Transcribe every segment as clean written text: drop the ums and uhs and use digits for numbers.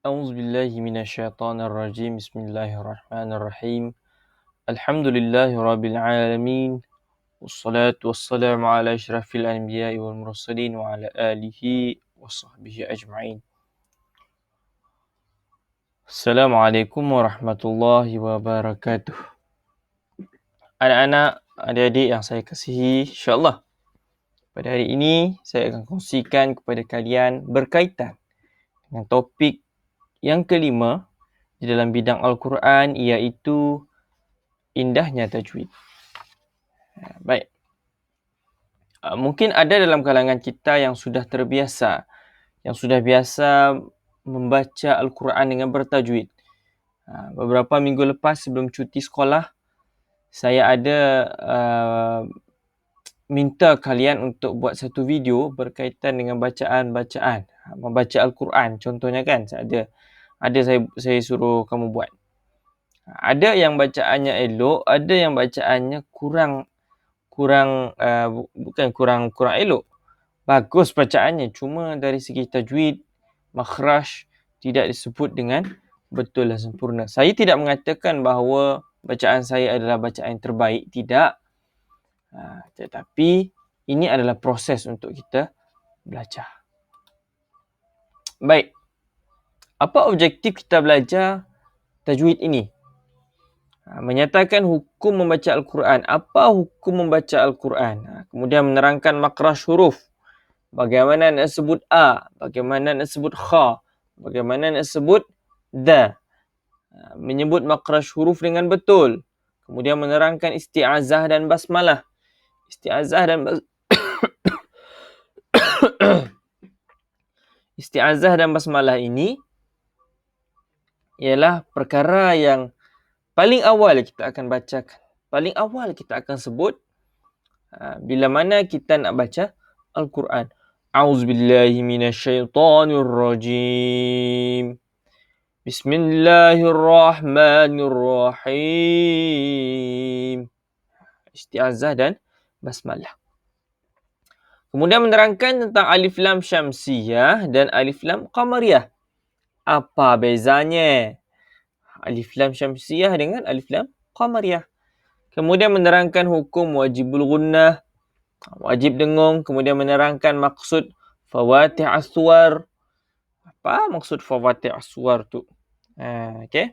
أعوذ بالله من الشيطان الرجيم بسم الله الرحمن الرحيم الحمد لله رب العالمين والصلاة والسلام على أشرف الأنبياء والمرسلين وعلى آله وصحبه أجمعين. Assalamualaikum warahmatullahi wabarakatuh. Anak-anak, adik-adik yang saya kasihi, insyaAllah pada hari ini saya akan kongsikan kepada kalian berkaitan dengan topik yang kelima di dalam bidang Al-Quran, iaitu indahnya tajwid. Baik. Mungkin ada dalam kalangan kita yang sudah terbiasa, yang sudah biasa membaca Al-Quran dengan bertajwid. Beberapa minggu lepas sebelum cuti sekolah, saya ada minta kalian untuk buat satu video berkaitan dengan bacaan-bacaan, membaca Al-Quran contohnya kan. Ada saya suruh kamu buat. Ada yang bacaannya elok, ada yang bacaannya kurang elok. Bagus bacaannya, cuma dari segi tajwid, makhraj tidak disebut dengan betul dan sempurna. Saya tidak mengatakan bahawa bacaan saya adalah bacaan yang terbaik, tidak. Tetapi ini adalah proses untuk kita belajar. Baik. Apa objektif kita belajar tajwid ini? Menyatakan hukum membaca Al-Quran. Apa hukum membaca Al-Quran? Kemudian menerangkan makhraj huruf. Bagaimana nak sebut A, bagaimana nak sebut Kha, bagaimana nak sebut Da. Menyebut makhraj huruf dengan betul. Kemudian menerangkan isti'azah dan basmalah. Isti'azah dan basmalah ini ialah perkara yang paling awal kita akan bacakan. Paling awal kita akan sebut bila mana kita nak baca Al-Quran. A'udzubillahi minasyaitonirrajim. Bismillahirrahmanirrahim. Isti'azah dan basmalah. Kemudian menerangkan tentang alif lam syamsiyah dan alif lam qamariyah. Apa bezanya alif lam syamsiyah dengan alif lam qamariyah? Kemudian menerangkan hukum wajibul gunnah, wajib dengung. Kemudian menerangkan maksud fawatih aswar. Apa maksud fawatih aswar tu? Okey.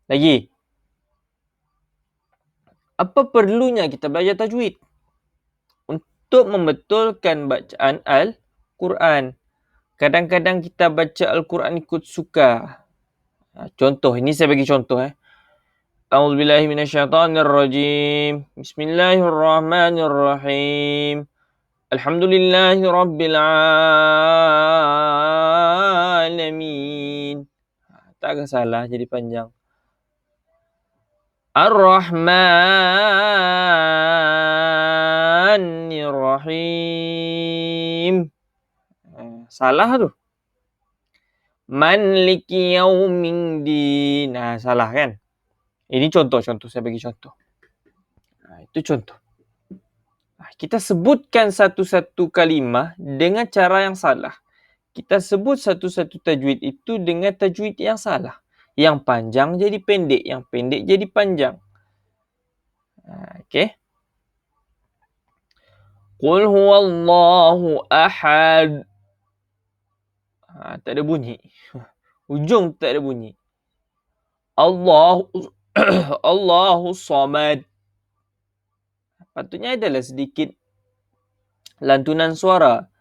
Lagi. Apa perlunya kita belajar tajwid? Untuk membetulkan bacaan Al-Quran. Kadang-kadang kita baca Al-Quran ikut suka. Contoh, ini saya bagi contoh. A'udzubillahi minasyaitonirrajim. Bismillahirrahmanirrahim. Alhamdulillahi rabbil alamin. Tak salah, jadi panjang. Ar-Rahmanir-Rahim. Salah tu. Maliki yaumiddin. Salah kan? Ini contoh. Saya bagi contoh. Itu contoh. Kita sebutkan satu-satu kalimah dengan cara yang salah. Kita sebut satu-satu tajwid itu dengan tajwid yang salah. Yang panjang jadi pendek, yang pendek jadi panjang. Okey. Qul huwallahu ahad. Tak ada bunyi. Ujung tak ada bunyi. Allahu samad. Patutnya adalah sedikit lantunan suara.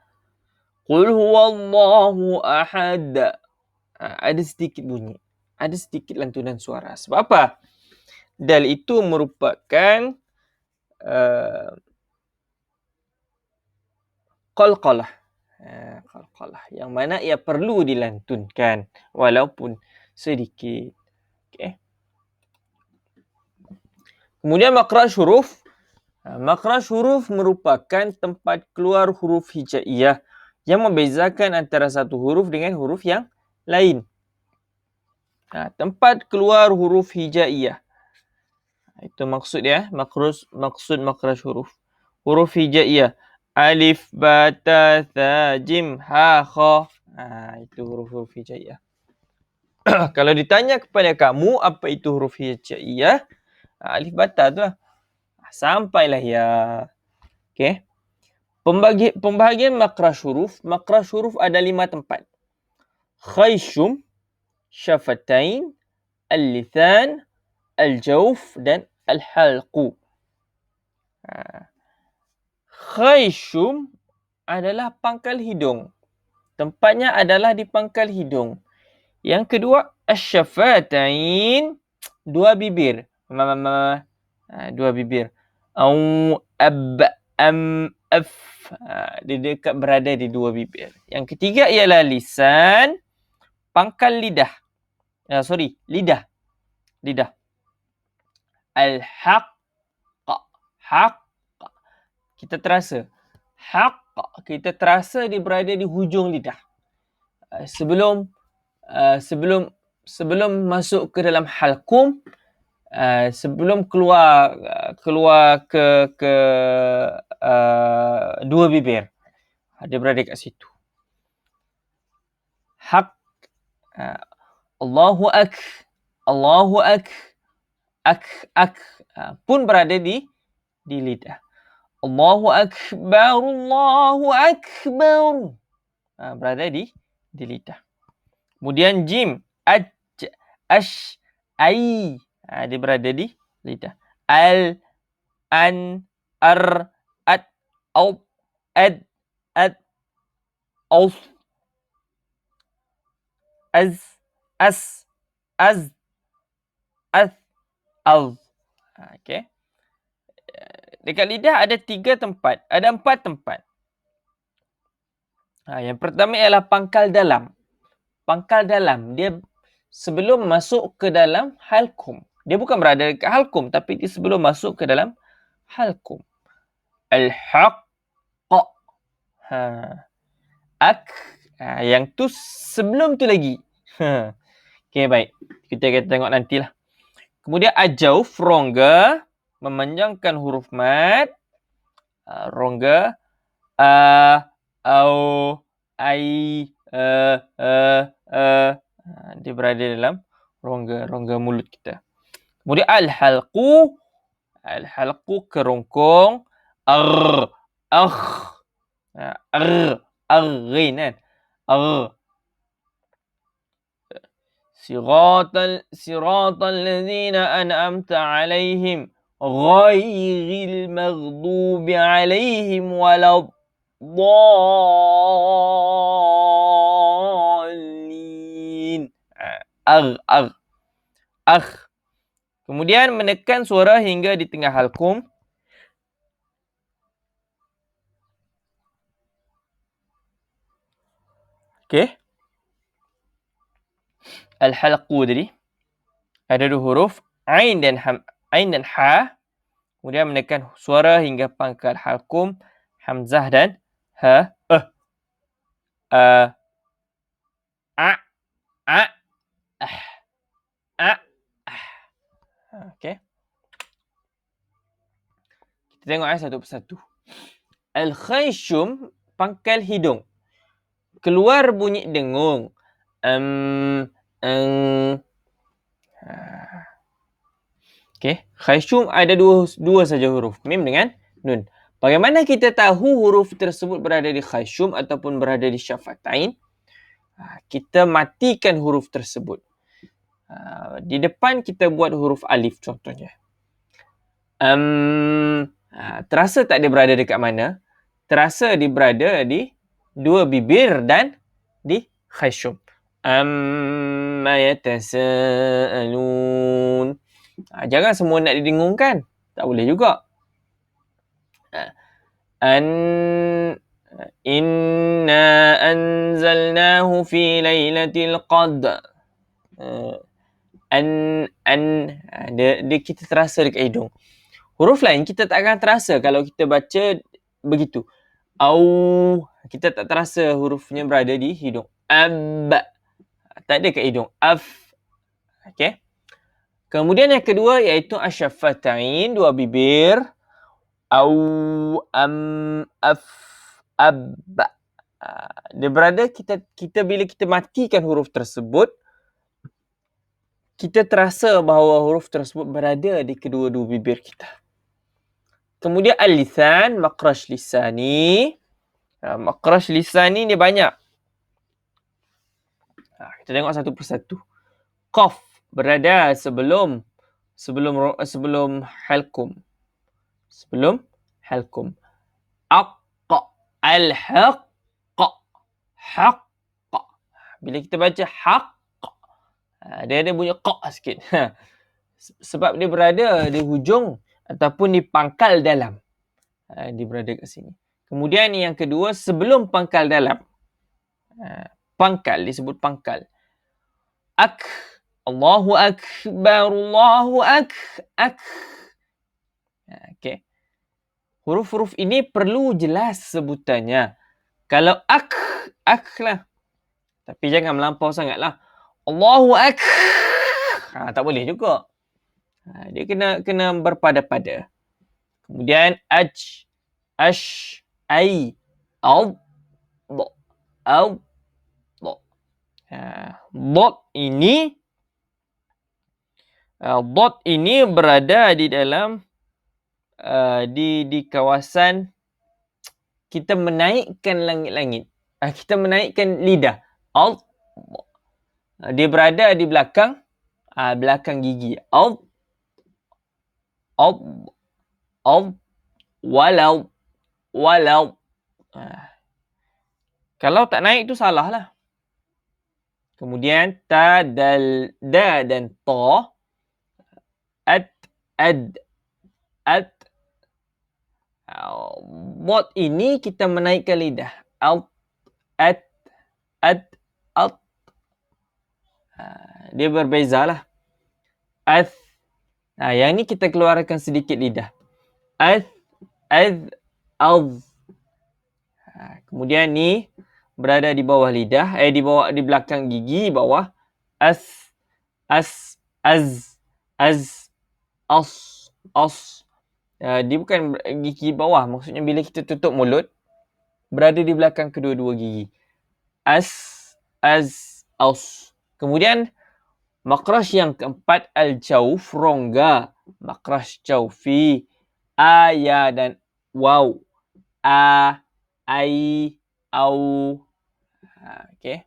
Qul huwallahu ahad. Ada sedikit bunyi. Ada sedikit lantunan suara. Sebab apa? Dal itu merupakan qalqalah. Qalqalah. Yang mana ia perlu dilantunkan. Walaupun sedikit. Okay. Kemudian makhraj huruf. Makhraj huruf merupakan tempat keluar huruf hijaiyah yang membezakan antara satu huruf dengan huruf yang lain. Tempat keluar huruf hijaiyah. Itu maksud ya, maksud makhraj huruf. Huruf hijaiyah. Alif, ba, ta, tha, jim, ha, kha. Itu huruf-huruf hijaiyah. Kalau ditanya kepada kamu apa itu huruf hijaiyah, alif bata tu lah. Sampailah ya. Okey. Pembahagian makhraj huruf. Makhraj huruf ada 5 tempat. Khayshum, syafatain, al-lithan, al-jawf dan al-halqu. Khayshum adalah pangkal hidung. Tempatnya adalah di pangkal hidung. Yang kedua, asy-syafatain, dua bibir. Dua bibir. Au, ab, am, af. Dia dekat berada di dua bibir. Yang ketiga ialah lisan, pangkal lidah. Lidah. Lidah. Al-haq. Haq. Kita terasa. Haq. Kita terasa dia berada di hujung lidah. Sebelum masuk ke dalam halqum, sebelum keluar ke dua bibir, dia berada kat situ. Haq, Allahu ak pun berada di lidah. Allahu akbar, berada di lidah. Kemudian jim, ash, ai, dia berada di lidah. Al, an, ar, at, au, ad, aus, az, al. Okey. Dekat lidah ada 4 tempat. Yang pertama ialah pangkal dalam. Pangkal dalam, dia sebelum masuk ke dalam halqum. Dia bukan berada dekat halqum, tapi dia sebelum masuk ke dalam halqum. Al-haq. Yang tu sebelum tu lagi. Okey, baik. Kita akan tengok nantilah. Kemudian ajauf, rongga, memanjangkan huruf mad. Rongga. Au, ai, dia berada dalam rongga mulut kita. Kemudian al-halqu kerongkong. Ghin kan. Siratal ladzina an'amta alaihim ghairil maghdubi alaihim waladdallin. Kemudian menekan suara hingga di tengah halqum. Okey. Al-halqu tadi ada 2 huruf, ain dan ha. Kemudian menekan suara hingga pangkal halqum, hamzah dan ha. Okey. Kita tengok satu persatu. Al-khayshum, pangkal hidung. Keluar bunyi dengung. Okey. Khayshum ada dua saja huruf, mim dengan nun. Bagaimana kita tahu huruf tersebut berada di khayshum ataupun berada di syafatain? Kita matikan huruf tersebut. Di depan kita buat huruf alif contohnya. Terasa tak dia berada dekat mana? Terasa dia berada di dua bibir dan di khayshum. Amma yatasaalun. Jangan semua nak didengungkan. Tak boleh juga. Inna anzalnahu fi lailatul qadr. Dia kita terasa dekat hidung. Huruf lain kita tak akan terasa kalau kita baca begitu. Au, kita tak terasa hurufnya berada di hidung. Ab, tak ada kat hidung. Af. Okey. Kemudian yang kedua iaitu asy-syafatain, dua bibir. Au, am, af, ab. Dia berada kita bila kita matikan huruf tersebut, kita terasa bahawa huruf tersebut berada di kedua-dua bibir kita. Kemudian al-lisan, makraj lisani. Makraj lisani ni banyak. Kita tengok satu persatu. Qaf berada sebelum halqum. Sebelum halqum. Aqqa, al-haqqa, haqqa. Bila kita baca haqq, dia ada bunyi qa sikit. Sebab dia berada di hujung ataupun di pangkal dalam. Dia berada kat sini. Kemudian yang kedua, sebelum pangkal dalam. Pangkal, disebut pangkal. Allahu akbar, Allahu ak. Okay. Huruf-huruf ini perlu jelas sebutannya. Kalau ak lah. Tapi jangan melampau sangatlah. Allahu ak. Tak boleh juga. Dia kena berpada-pada. Kemudian ash, ai, al, do, do. Dot ini berada di dalam di kawasan kita menaikkan langit-langit. Kita menaikkan lidah. Dia berada di belakang gigi. Walau. Kalau tak naik tu salah lah. Kemudian ta, dal, da dan ta. Ad. Bot ini kita menaikkan lidah. Ad. Dia berbezalah. Ath. Yang ni kita keluarkan sedikit lidah. Ath. Kemudian ni berada di bawah lidah, di belakang gigi bawah. As. Dia bukan gigi bawah, maksudnya bila kita tutup mulut berada di belakang kedua-dua gigi. Kemudian makraj yang keempat, al-jawf, rongga. Makraj jawfi, ya dan waw. Ai, au. Okay.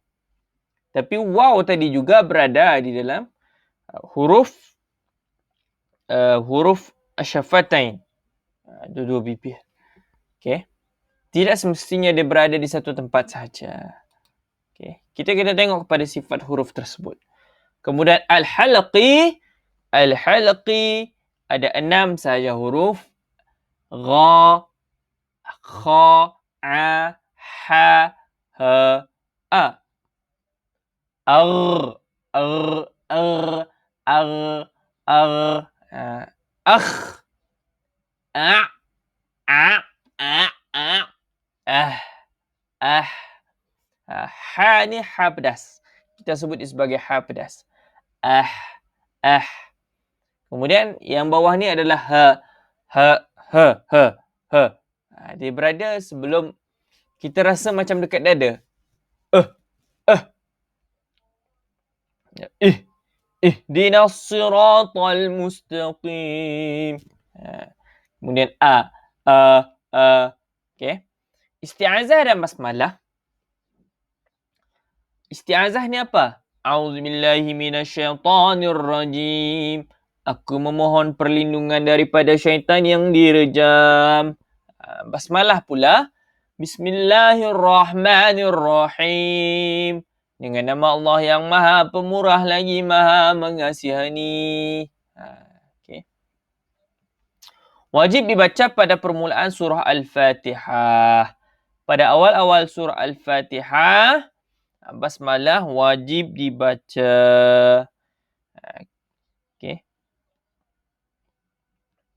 Tapi waw tadi juga berada di dalam huruf asyafatain. Dua-dua bibir. Okay. Tidak semestinya dia berada di satu tempat sahaja. Okay. Kita kena tengok kepada sifat huruf tersebut. Kemudian al-halqi ada 6 sahaja huruf. Gha, kha, a, ha, ha, a. Akh, ha ni ha pedas. Kita sebut dia sebagai ha pedas. Kemudian yang bawah ni adalah ha. Dia berada sebelum kita rasa macam dekat dada. Ihdinas siratal mustaqim. Kemudian okay. Isti'azah dan basmalah. Isti'azah ni apa? A'udzubillahi minasyaitanirrajim. Aku memohon perlindungan daripada syaitan yang direjam. Basmalah pula. Bismillahirrahmanirrahim. Dengan nama Allah yang maha pemurah lagi maha mengasihani. Okay. Wajib dibaca pada permulaan surah Al-Fatihah. Pada awal-awal surah Al-Fatihah, basmalah wajib dibaca.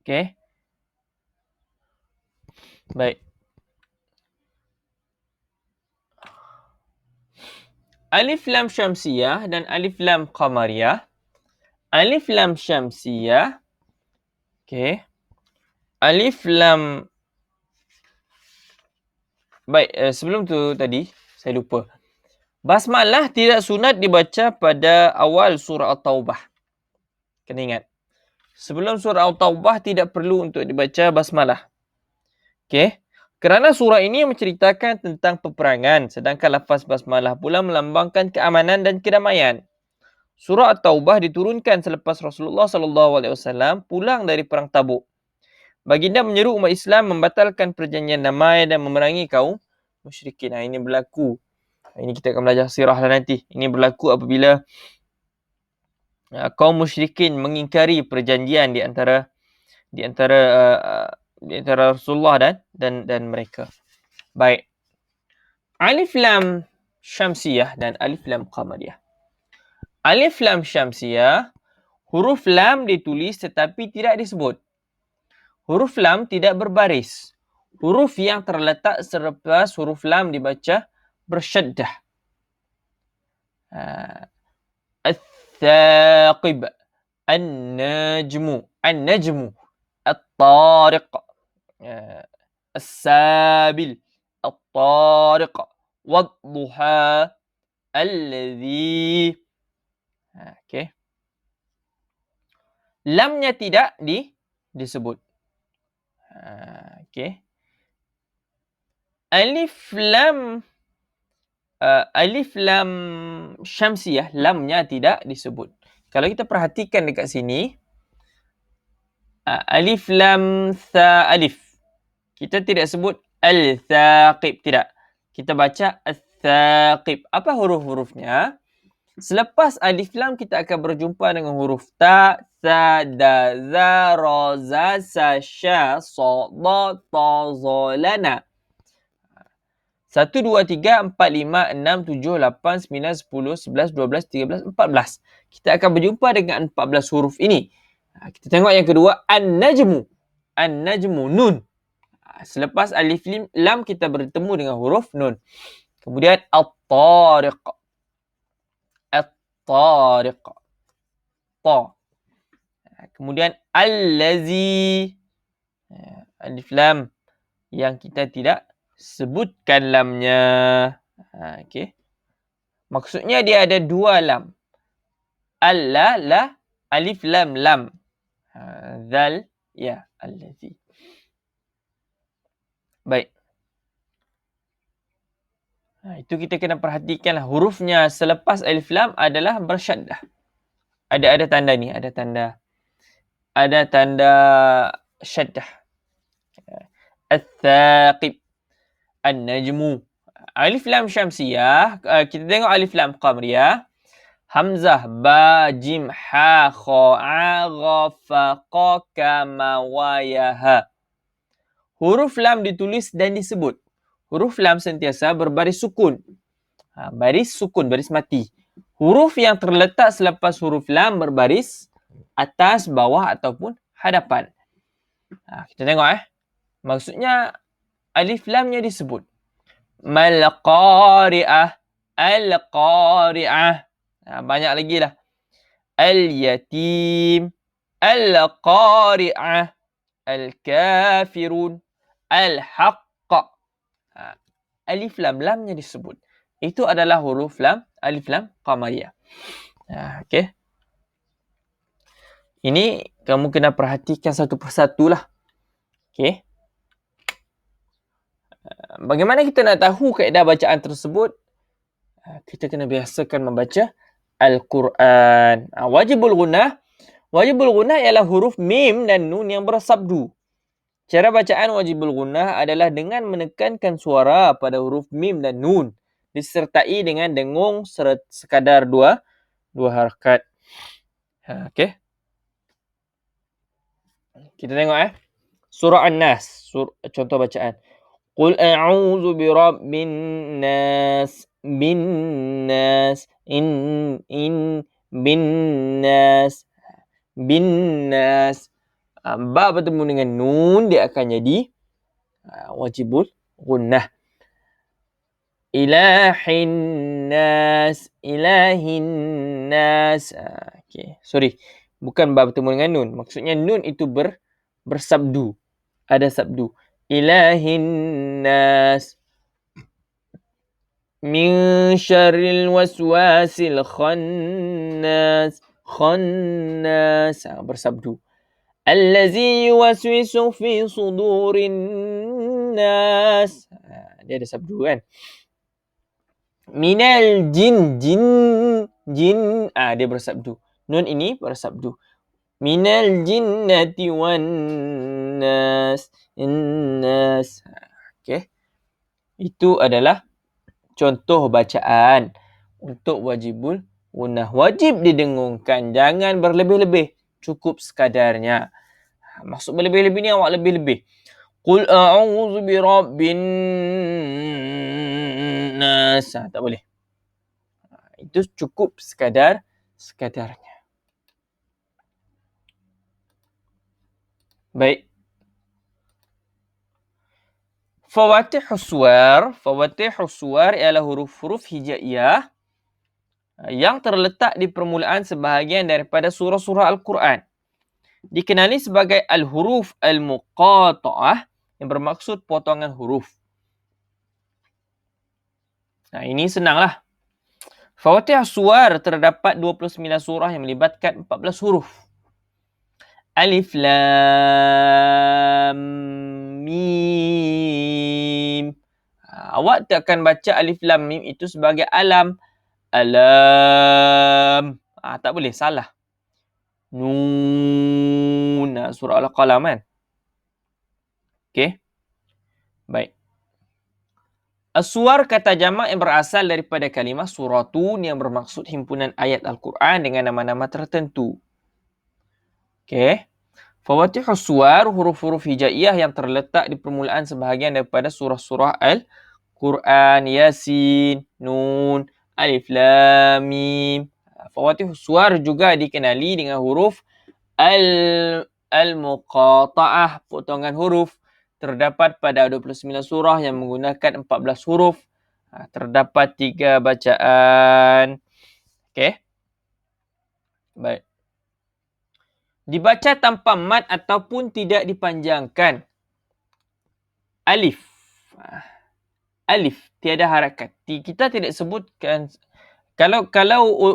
Okay. Baik. Alif lam syamsiyah dan alif lam qamariyah. Alif lam syamsiyah. Okay. Alif lam. Baik, sebelum tu tadi saya lupa. Basmalah tidak sunat dibaca pada awal surah At-Taubah. Kena ingat. Sebelum surah At-Taubah tidak perlu untuk dibaca basmalah. Okey. Kerana surah ini menceritakan tentang peperangan, sedangkan lafaz basmalah pula melambangkan keamanan dan kedamaian. Surah At-Taubah diturunkan selepas Rasulullah SAW pulang dari perang Tabuk. Baginda menyeru umat Islam membatalkan perjanjian damai dan memerangi kaum musyrikin. Ini berlaku. Ini kita akan belajar sirah lah nanti. Ini berlaku apabila kaum musyrikin mengingkari perjanjian di antara Rasulullah dan mereka. Baik. Alif Lam Syamsiyah dan Alif Lam Qamariyah. Alif Lam Syamsiyah, huruf lam ditulis tetapi tidak disebut. Huruf lam tidak berbaris. Huruf yang terletak selepas huruf lam dibaca bersyaddah. Al-Thaqib, An-Najmu, An-Najmu, At-Tariq, As-Sabil, At-Tariq, Wad-Duha, Alladhi. Okay. Lamnya tidak disebut. Okay. Alif lam syamsiyah, lamnya tidak disebut. Kalau kita perhatikan dekat sini, alif lam tha alif, kita tidak sebut al-thaqib, tidak. Kita baca al-thaqib. Apa huruf-hurufnya? Selepas alif lam kita akan berjumpa dengan huruf ta, sa, da, za, ra, za, sa, sya, sa, da, ta, za, la, na. 1, 2, 3, 4, 5, 6, 7, 8, 9, 10, 11, 12, 13, 14. Kita akan berjumpa dengan 14 huruf ini. Kita tengok yang kedua, an-najmu. An-najmu, nun. Selepas alif lam kita bertemu dengan huruf nun. Kemudian at-tariq. At-tariq. Ta. Kemudian allazi. Alif lam yang kita tidak sebutkan lamnya. Okey. Maksudnya dia ada dua lam. Alla, la, alif lam, lam. Zal, ya, allazi. Baik. Itu kita kena perhatikanlah. Hurufnya selepas alif lam adalah bersyaddah. Ada tanda ni, ada tanda syaddah. Al-thaqib, an-najmu. Alif lam syamsiyah, kita tengok alif lam qamariyah. Hamzah, ba, jim, ha, kha, a, gha, fa, qa, ka, ma, wa, ya, ha. Huruf lam ditulis dan disebut. Huruf lam sentiasa berbaris sukun. Baris sukun, baris mati. Huruf yang terletak selepas huruf lam berbaris atas, bawah ataupun hadapan. Kita tengok maksudnya alif lamnya disebut. Mal qari'ah, al qari'ah. Banyak lagi lah. Al yatim, al qari'ah, al kafirun, al haqqa. Alif lam, lamnya disebut. Itu adalah huruf lam, alif lam qamariyah. Okey. Ini kamu kena perhatikan satu persatu lah. Okey. Bagaimana kita nak tahu kaedah bacaan tersebut? Kita kena biasakan membaca Al-Quran. Wajibul gunnah ialah huruf mim dan nun yang bersabdu. Cara bacaan wajibul gunnah adalah dengan menekankan suara pada huruf mim dan nun disertai dengan dengung sekadar dua harakat. Okey. Kita tengok surah An-Nas, contoh bacaan. Qul a'udzu birabbin nas, bin nas, bin nas, bin nas. Ba bertemu dengan nun, dia akan jadi wajibul gunnah. Ilahin nas, ilahin nas. Okay. Sorry. Bukan ba bertemu dengan nun. Maksudnya nun itu bersabdu. Ada sabdu. Ilahin nas. Min syarril waswasil khannas. Khannas. Bersabdu. Allazi yuwaswisu fi sudurin nas. Dia ada sabdu kan. Minal jin. Dia bersabdu. Nun ini bersabdu. Minal jinnati wan nas. Innas. Okay. Itu adalah contoh bacaan untuk wajibul gunnah. Wajib didengungkan. Jangan berlebih-lebih. Cukup sekadarnya. Maksud berlebih-lebih ni awak lebih-lebih. Qul a'udzu birabbin nas. Tak boleh. Itu cukup sekadarnya. Baik. Fawatihus suwar ialah huruf-huruf hijaiyah yang terletak di permulaan sebahagian daripada surah-surah Al-Quran. Dikenali sebagai al-huruf al-muqata'ah yang bermaksud potongan huruf. Ini senanglah. Fawatihus suwar terdapat 29 surah yang melibatkan 14 huruf. Alif Lam Mim. Awak tak akan baca Alif Lam Mim itu sebagai alam. Alam. Tak boleh, salah. Nun. Surah Al-Qalam kan. Okey. Baik. As-suwar kata jamak yang berasal daripada kalimah suratun yang bermaksud himpunan ayat Al-Quran dengan nama-nama tertentu. Okey. Fawatihus suwar, huruf-huruf hijaiyah yang terletak di permulaan sebahagian daripada surah-surah Al-Quran, Yasin, Nun, Alif Lam Mim. Fawatihus suwar juga dikenali dengan huruf al-muqata'ah, potongan huruf. Terdapat pada 29 surah yang menggunakan 14 huruf. Terdapat 3 bacaan. Okey. Baik. Dibaca tanpa mad ataupun tidak dipanjangkan. Alif. Alif, tiada harakat. Kita tidak sebutkan, kalau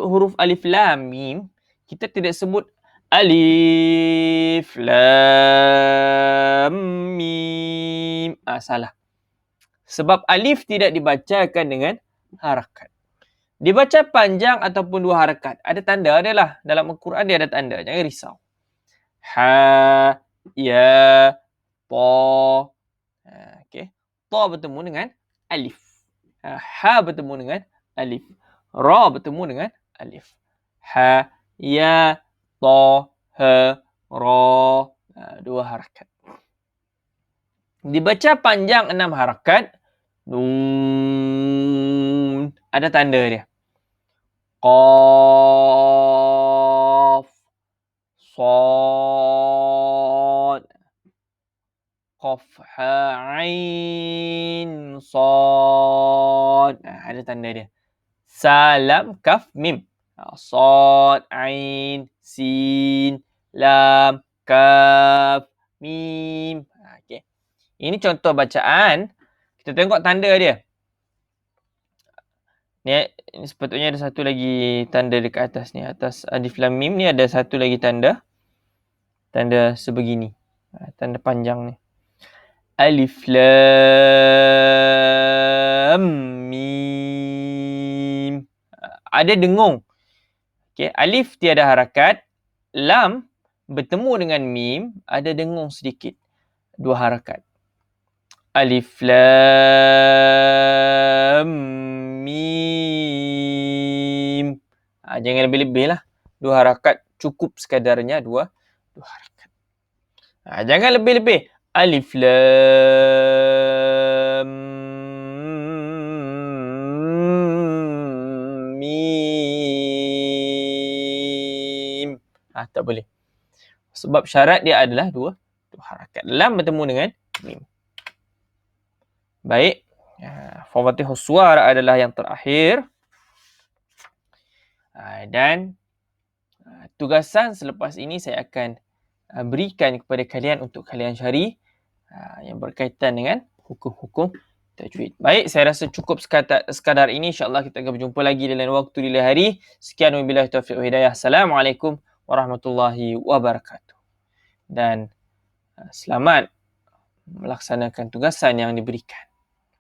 huruf alif lam mim, kita tidak sebut alif lam mim. Salah. Sebab alif tidak dibacakan dengan harakat. Dibaca panjang ataupun 2 harakat. Ada tanda dia lah. Dalam Al-Quran dia ada tanda. Jangan risau. Ha, ya, ta. Okey. Ta bertemu dengan alif. Ha bertemu dengan alif. Ra bertemu dengan alif. Ha, ya, ta, ha, ra. 2 harakat. Dibaca panjang 6 harakat. Nun. Ada tanda dia. Qaf. Sad. Qaf, ha, ain, sad. Ada tanda dia. Salam, kaf, mim. Sad, ain, sin, lam, kaf, mim. Okey. Ini contoh bacaan. Kita tengok tanda dia. Ni sepatutnya ada satu lagi tanda dekat atas ni. Atas alif lam mim ni ada satu lagi tanda. Tanda sebegini. Tanda panjang ni. Alif lam mim. Ada dengung. Okey, alif tiada harakat. Lam bertemu dengan mim, ada dengung sedikit. 2 harakat. Alif lam mim. Jangan lebih-lebih lah. 2 harakat cukup sekadarnya 2 harakat. Jangan lebih-lebih. Alif lam mim. Tak boleh. Sebab syarat dia adalah 2 harakat. Lam bertemu dengan mim. Baik. Fawatihus suwar adalah yang terakhir. Dan tugasan selepas ini saya akan berikan kepada kalian untuk kalian cari yang berkaitan dengan hukum-hukum tajwid. Baik, saya rasa cukup sekadar ini. InsyaAllah kita akan berjumpa lagi di lain waktu, di lain hari. Sekian, wabillahi taufiq wa hidayah. Assalamualaikum warahmatullahi wabarakatuh. Dan selamat melaksanakan tugasan yang diberikan.